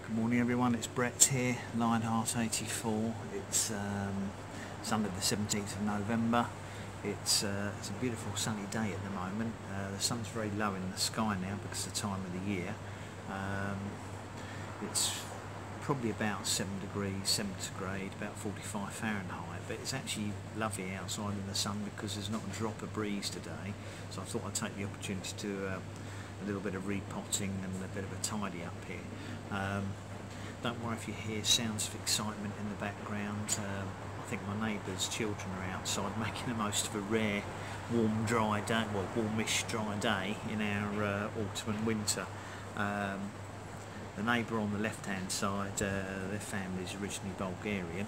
Good morning everyone, it's Brett here, Lionheart84. It's Sunday the 17th of November. It's a beautiful sunny day at the moment. The sun's very low in the sky now because of the time of the year. It's probably about 7 degrees centigrade, about 45 Fahrenheit, but it's actually lovely outside in the sun because there's not a drop of breeze today. So I thought I'd take the opportunity to do a little bit of repotting and a bit of a tidy up here. Don't worry if you hear sounds of excitement in the background. I think my neighbour's children are outside making the most of a rare warm dry day, well warmish dry day in our autumn and winter. The neighbour on the left hand side, their family is originally Bulgarian,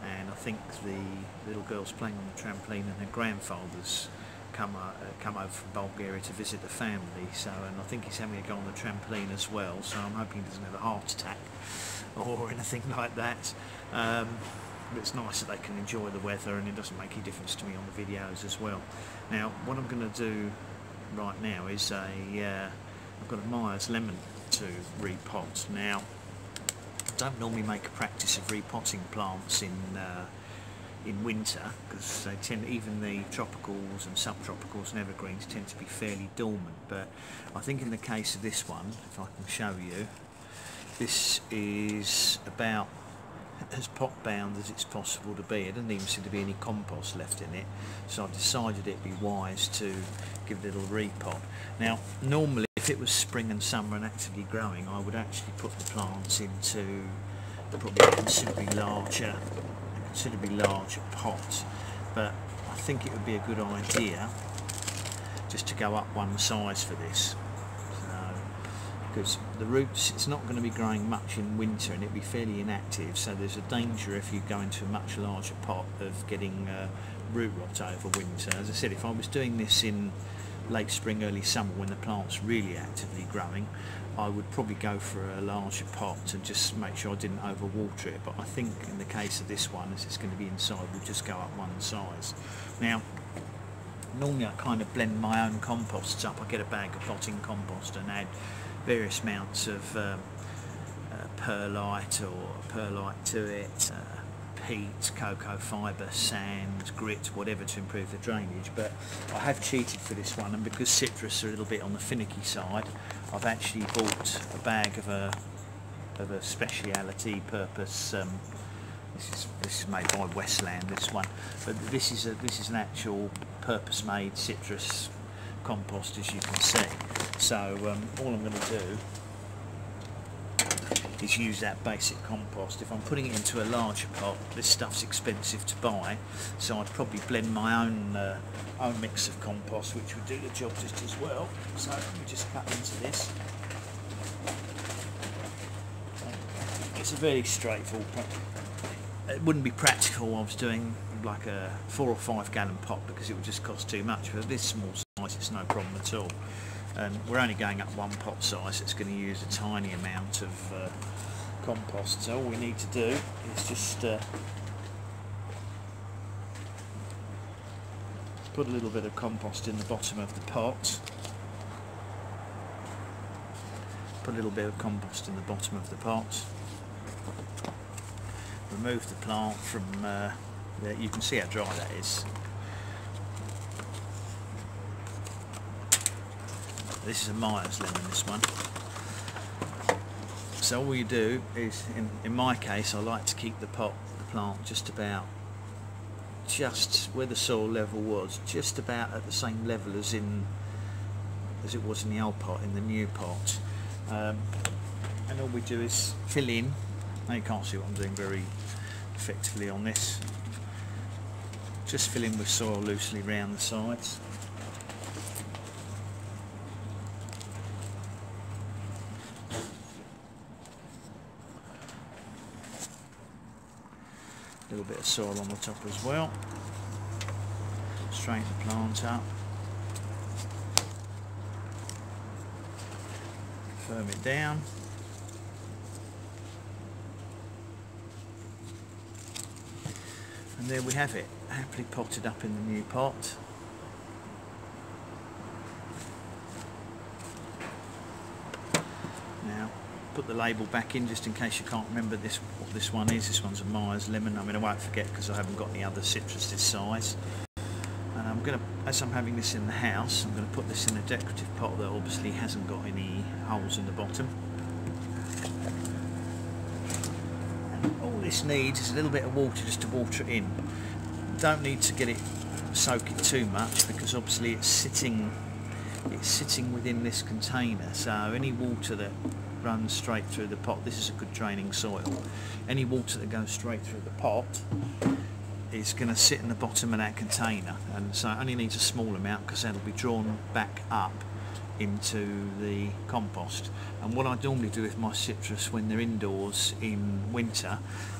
and I think the little girl's playing on the trampoline and her grandfather's come over from Bulgaria to visit the family, and I think he's having a go on the trampoline as well, so I'm hoping he doesn't have a heart attack or anything like that. But it's nice that they can enjoy the weather and it doesn't make any difference to me on the videos as well. Now what I'm going to do right now is I've got a Meyers lemon to repot. Now I don't normally make a practice of repotting plants in winter because they tend, even the tropicals and subtropicals and evergreens tend to be fairly dormant, but I think in the case of this one, if I can show you, this is about as pot bound as it's possible to be. There doesn't even seem to be any compost left in it, so I've decided it'd be wise to give it a little repot. Now normally if it was spring and summer and actively growing, I would actually put the plants into probably a considerably larger pot, but I think it would be a good idea just to go up one size for this, because the roots, it's not going to be growing much in winter and it'll be fairly inactive, so there's a danger if you go into a much larger pot of getting root rot over winter. As I said, if I was doing this in late spring, early summer when the plant's really actively growing, I would probably go for a larger pot and just make sure I didn't overwater it, but I think in the case of this one, as it's going to be inside, we'll just go up one size. Now normally I kind of blend my own composts up. I get a bag of potting compost and add various amounts of perlite to it, peat, cocoa fibre, sand, grit, whatever to improve the drainage. But I have cheated for this one, and because citrus are a little bit on the finicky side, I've actually bought a bag of a speciality purpose. This is made by Westland, this one, but this is an actual purpose made citrus compost, as you can see. So all I'm going to do is use that basic compost. If I'm putting it into a larger pot, this stuff's expensive to buy, so I'd probably blend my own mix of compost, which would do the job just as well. So let me just cut into this. It's a very straightforward. It wouldn't be practical. I was doing like a 4 or 5 gallon pot because it would just cost too much. But this small size, it's no problem at all. And we're only going up one pot size. It's going to use a tiny amount of compost. So all we need to do is just put a little bit of compost in the bottom of the pot. Put a little bit of compost in the bottom of the pot. Remove the plant from there. You can see how dry that is. This is a Meyers lemon, this one. So all you do is, in my case, I like to keep the plant just where the soil level was, just about at the same level as it was in the old pot, in the new pot. And all we do is fill in. Now you can't see what I'm doing very effectively on this. Just fill in with soil loosely round the sides. A little bit of soil on the top as well. Straighten the plant up. Firm it down. And there we have it, happily potted up in the new pot. Now put the label back in just in case you can't remember what this one is. This one's a Meyers lemon. I mean, I won't forget because I haven't got any other citrus this size. And I'm going to, as I'm having this in the house, I'm going to put this in a decorative pot that obviously hasn't got any holes in the bottom. And all this needs is a little bit of water just to water it in. Don't need to get it, soak it too much, because obviously it's sitting within this container, so any water that runs straight through the pot, this is a good draining soil, any water that goes straight through the pot is going to sit in the bottom of that container, and so it only needs a small amount because that'll be drawn back up into the compost. And what I normally do with my citrus when they're indoors in winter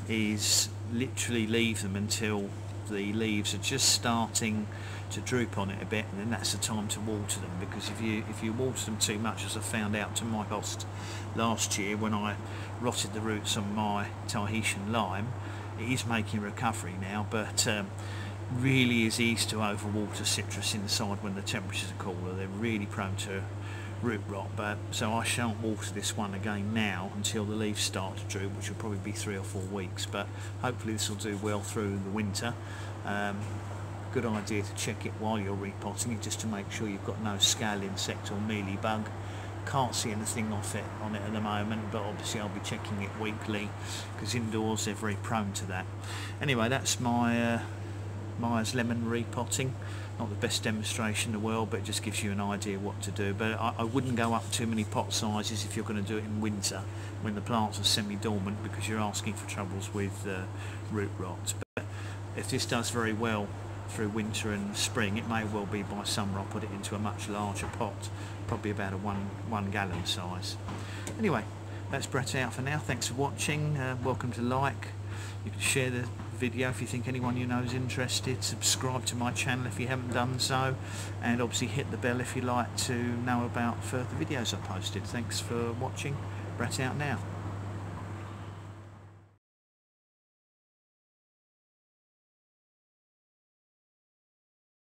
is literally leave them until the leaves are just starting to droop on it a bit, and then that's the time to water them, because if you water them too much, as I found out to my cost last year when I rotted the roots on my Tahitian lime, it is making recovery now, but really is easy to overwater citrus inside when the temperatures are cooler. They're really prone to root rot, but so I shan't water this one again now until the leaves start to droop, which will probably be 3 or 4 weeks, but hopefully this will do well through the winter. Good idea to check it while you're repotting it, just to make sure you've got no scale insect or mealy bug. Can't see anything on it at the moment, but obviously I'll be checking it weekly because indoors they're very prone to that. Anyway, that's my Meyers lemon repotting. Not the best demonstration in the world, but it just gives you an idea what to do. But I wouldn't go up too many pot sizes if you're going to do it in winter when the plants are semi-dormant, because you're asking for troubles with root rot. But if this does very well through winter and spring, it may well be by summer I'll put it into a much larger pot, probably about a one gallon size. Anyway, that's Brett out for now. Thanks for watching. Welcome to like. You can share the video if you think anyone you know is interested. Subscribe to my channel if you haven't done so, and obviously hit the bell if you like to know about further videos I posted. Thanks for watching. Brett out now.